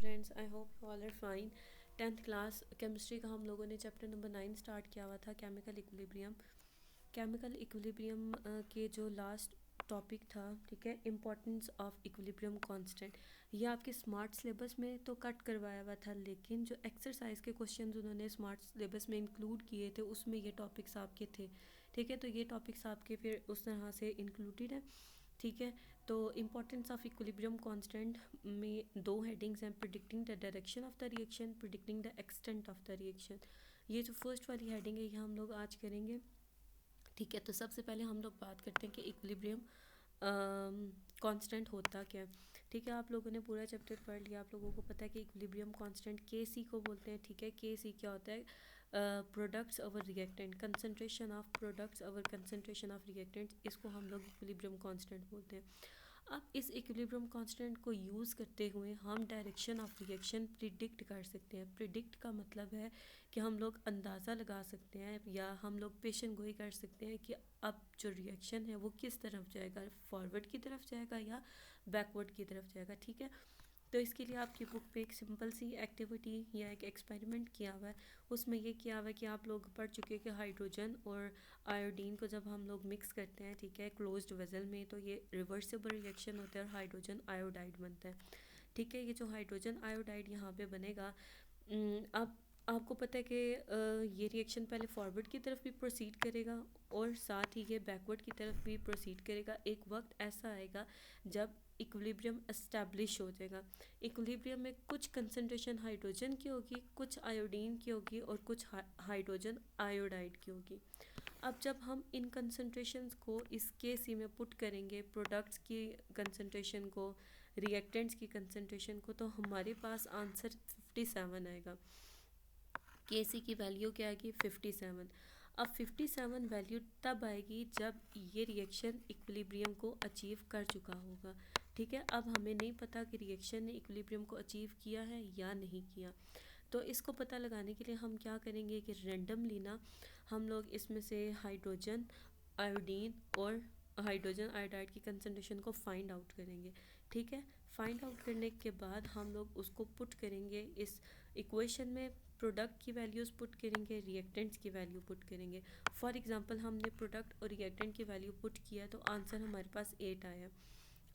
Students, I hope you all are fine. 10th class chemistry का हम लोगों ने चैप्टर नंबर 9 स्टार्ट किया हुआ था, केमिकल इक्विलिब्रियम। केमिकल इक्विलिब्रियम के जो लास्ट टॉपिक था, ठीक है, इम्पोर्टेंस ऑफ इक्विलिब्रियम कांस्टेंट। ये आपके स्मार्ट सिलेबस में तो कट करवाया हुआ था, लेकिन जो एक्सरसाइज के क्वेश्चंस उन्होंने स्मार्ट सिलेबस में इंक्लूड किए थे उसमें ये टॉपिक्स आपके थे। ठीक है, तो ये टॉपिक्स आपके फिर उस तरह से इंक्लूडेड है। ठीक है, तो इम्पोर्टेंस ऑफ इक्विलिब्रियम कांस्टेंट में दो हेडिंग्स हैं: predicting the direction of the reaction, predicting the extent of the reaction. ये जो फर्स्ट वाली हेडिंग है ये हम लोग आज करेंगे। ठीक है, तो सबसे पहले हम लोग बात करते हैं कि इक्विलिब्रियम कांस्टेंट होता क्या है। ठीक है, आप लोगों ने पूरा चैप्टर पढ़ लिया, आप लोगों को पता है कि इक्विलिब्रियम कांस्टेंट के सी को बोलते हैं। ठीक है, के सी क्या होता है? Products over reactant, concentration of products over concentration of reactants, इसको हम लोग इक्विलिब्रियम कांस्टेंट बोलते हैं। अब इस इक्विलिब्रियम कांस्टेंट को यूज़ करते हुए हम डायरेक्शन ऑफ रिएक्शन प्रिडिक्ट कर सकते हैं। प्रिडिक्ट का मतलब है कि हम लोग अंदाज़ा लगा सकते हैं या हम लोग पेशन गोई कर सकते हैं कि अब जो रिएक्शन है वो किस तरफ जाएगा, फॉरवर्ड की तरफ जाएगा या बैकवर्ड की तरफ जाएगा। ठीक है, तो इसके लिए आपकी बुक पे एक सिंपल सी एक्टिविटी या एक एक्सपेरिमेंट किया हुआ है। उसमें ये किया हुआ है कि आप लोग पढ़ चुके हैं कि हाइड्रोजन और आयोडीन को जब हम लोग मिक्स करते हैं, ठीक है, क्लोज्ड वेसल में, तो ये रिवर्सिबल रिएक्शन होता है और हाइड्रोजन आयोडाइड बनता है। ठीक है, ये जो हाइड्रोजन आयोडाइड यहाँ पे बनेगा, अब आपको पता है कि ये रिएक्शन पहले फॉरवर्ड की तरफ भी प्रोसीड करेगा और साथ ही ये बैकवर्ड की तरफ भी प्रोसीड करेगा। एक वक्त ऐसा आएगा जब इक्विलिब्रियम एस्टैब्लिश हो जाएगा। इक्विलिब्रियम में कुछ कंसंट्रेशन हाइड्रोजन की होगी, कुछ आयोडीन की होगी और कुछ हाइड्रोजन आयोडाइड की होगी। अब जब हम इन कंसंट्रेशंस को इस के सी में पुट करेंगे, प्रोडक्ट्स की कंसंट्रेशन को, रिएक्टेंट्स की कंसंट्रेशन को, तो हमारे पास आंसर 57 आएगा। के सी की वैल्यू क्या आएगी? 57। अब 57 वैल्यू तब आएगी जब ये रिएक्शन इक्विलिब्रियम को अचीव कर चुका होगा। ठीक है, अब हमें नहीं पता कि रिएक्शन ने इक्विलिब्रियम को अचीव किया है या नहीं किया। तो इसको पता लगाने के लिए हम क्या करेंगे कि रैंडमली ना हम लोग इसमें से हाइड्रोजन आयोडीन और हाइड्रोजन आयोडाइड की कंसंट्रेशन को फाइंड आउट करेंगे। ठीक है, फाइंड आउट करने के बाद हम लोग उसको पुट करेंगे इस इक्वेशन में, प्रोडक्ट की वैल्यूज़ पुट करेंगे, रिएक्टेंट्स की वैल्यू पुट करेंगे। फॉर एग्जांपल हमने प्रोडक्ट और रिएक्टेंट की वैल्यू पुट किया तो आंसर हमारे पास 8 आया।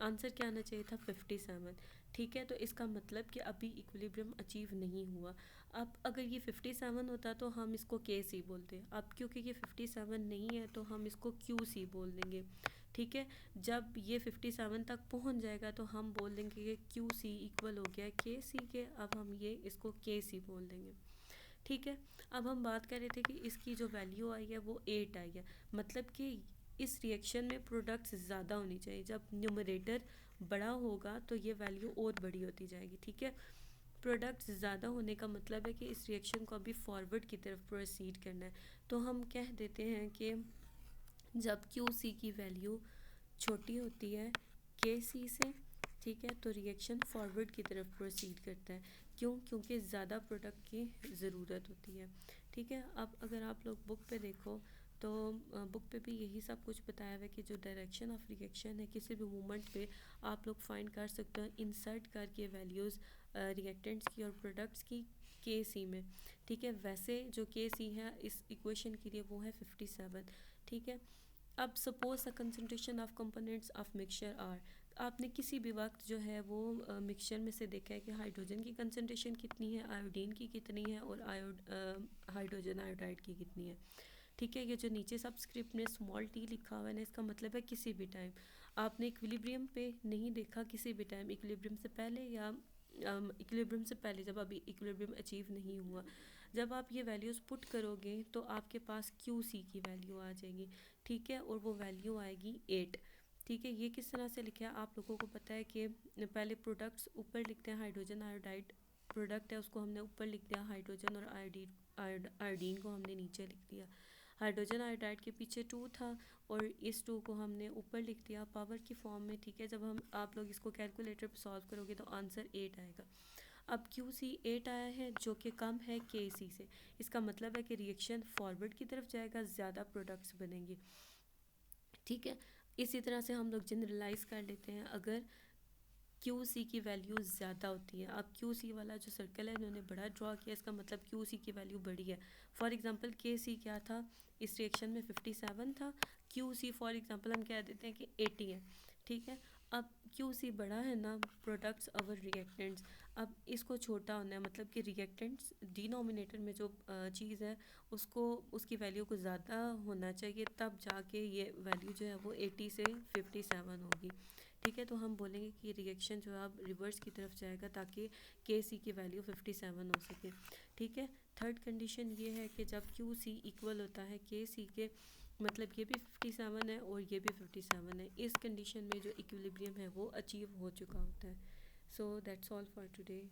आंसर क्या आना चाहिए था? 57। ठीक है, तो इसका मतलब कि अभी इक्विलिब्रियम अचीव नहीं हुआ। अब अगर ये 57 होता तो हम इसको के सी बोलते, अब क्योंकि ये 57 नहीं है तो हम इसको क्यू सी बोल देंगे। ठीक है, जब ये 57 तक पहुंच जाएगा तो हम बोल देंगे कि क्यू सी इक्वल हो गया के सी के, अब हम ये इसको के सी बोल देंगे। ठीक है, अब हम बात कर रहे थे कि इसकी जो वैल्यू आई है वो 8 आई है, मतलब कि इस रिएक्शन में प्रोडक्ट्स ज़्यादा होनी चाहिए। जब न्यूमरेटर बड़ा होगा तो ये वैल्यू और बड़ी होती जाएगी। ठीक है, प्रोडक्ट्स ज़्यादा होने का मतलब है कि इस रिएक्शन को अभी फॉरवर्ड की तरफ प्रोसीड करना है। तो हम कह देते हैं कि जब क्यू सी की वैल्यू छोटी होती है के सी से, ठीक है, तो रिएक्शन फॉरवर्ड की तरफ प्रोसीड करता है। क्यों? क्योंकि ज़्यादा प्रोडक्ट की ज़रूरत होती है। ठीक है, अब अगर आप लोग बुक पे देखो तो बुक पे भी यही सब कुछ बताया हुआ है कि जो डायरेक्शन ऑफ रिएक्शन है किसी भी मूवमेंट पे आप लोग फाइंड कर सकते हो इंसर्ट करके वैल्यूज़ रिएक्टेंट्स की और प्रोडक्ट्स की के सी में। ठीक है, वैसे जो के सी है इस इक्वेशन के लिए वो है 57। ठीक है, अब suppose the concentration of components of mixture are, आपने किसी भी वक्त जो है वो मिक्सचर में से देखा है कि हाइड्रोजन की कंसंट्रेशन कितनी है, आयोडीन की कितनी है और हाइड्रोजन आयोडाइड की कितनी है। ठीक है, ये जो नीचे सबस्क्रिप्ट में स्मॉल टी लिखा हुआ है ना, इसका मतलब है किसी भी टाइम आपने इक्विलिब्रियम पे नहीं देखा, किसी भी टाइम इक्विलिब्रियम से पहले या इक्विलिब्रियम से पहले, जब अभी इक्विलिब्रियम अचीव नहीं हुआ, जब आप ये वैल्यूज़ पुट करोगे तो आपके पास क्यू सी की वैल्यू आ जाएगी। ठीक है, और वो वैल्यू आएगी 8। ठीक है, ये किस तरह से लिखा है आप लोगों को पता है कि पहले प्रोडक्ट्स ऊपर लिखते हैं, हाइड्रोजन आयोडाइड प्रोडक्ट है उसको हमने ऊपर लिख दिया, हाइड्रोजन और आयोडीन को हमने नीचे लिख दिया। हाइड्रोजन आयोडाइड के पीछे 2 था और इस 2 को हमने ऊपर लिख दिया पावर की फॉर्म में। ठीक है, जब हम आप लोग इसको कैलकुलेटर पर सॉल्व करोगे तो आंसर 8 आएगा। अब क्यू सी 8 आया है जो कि कम है के सी से, इसका मतलब है कि रिएक्शन फॉरवर्ड की तरफ जाएगा, ज़्यादा प्रोडक्ट्स बनेंगे। ठीक है, इसी तरह से हम लोग जनरलाइज कर लेते हैं। अगर क्यू सी की वैल्यू ज़्यादा होती है। अब क्यू सी वाला जो सर्कल है इन्होंने बड़ा ड्रॉ किया, इसका मतलब क्यू सी की वैल्यू बड़ी है। फॉर एग्जांपल के सी क्या था इस रिएक्शन में 57 था, क्यू सी फॉर एग्जांपल हम कह देते हैं कि 80 है, ठीक है। अब क्यू सी बड़ा है ना, प्रोडक्ट्स अवर रिएक्टेंट्स, अब इसको छोटा होना है, मतलब कि रिएक्टेंट्स डिनोमिनेटर में जो चीज़ है उसको उसकी वैल्यू को ज़्यादा होना चाहिए, तब जाके ये वैल्यू जो है वो 80 से 57 होगी, ठीक है। तो हम बोलेंगे कि रिएक्शन जो है अब रिवर्स की तरफ जाएगा ताकि के सी की वैल्यू 57 हो सके, ठीक है। थर्ड कंडीशन ये है कि जब क्यू सी इक्वल होता है के सी के, मतलब ये भी 57 है और ये भी 57 है, इस कंडीशन में जो इक्विलिब्रियम है वो अचीव हो चुका होता है। So that's all for today.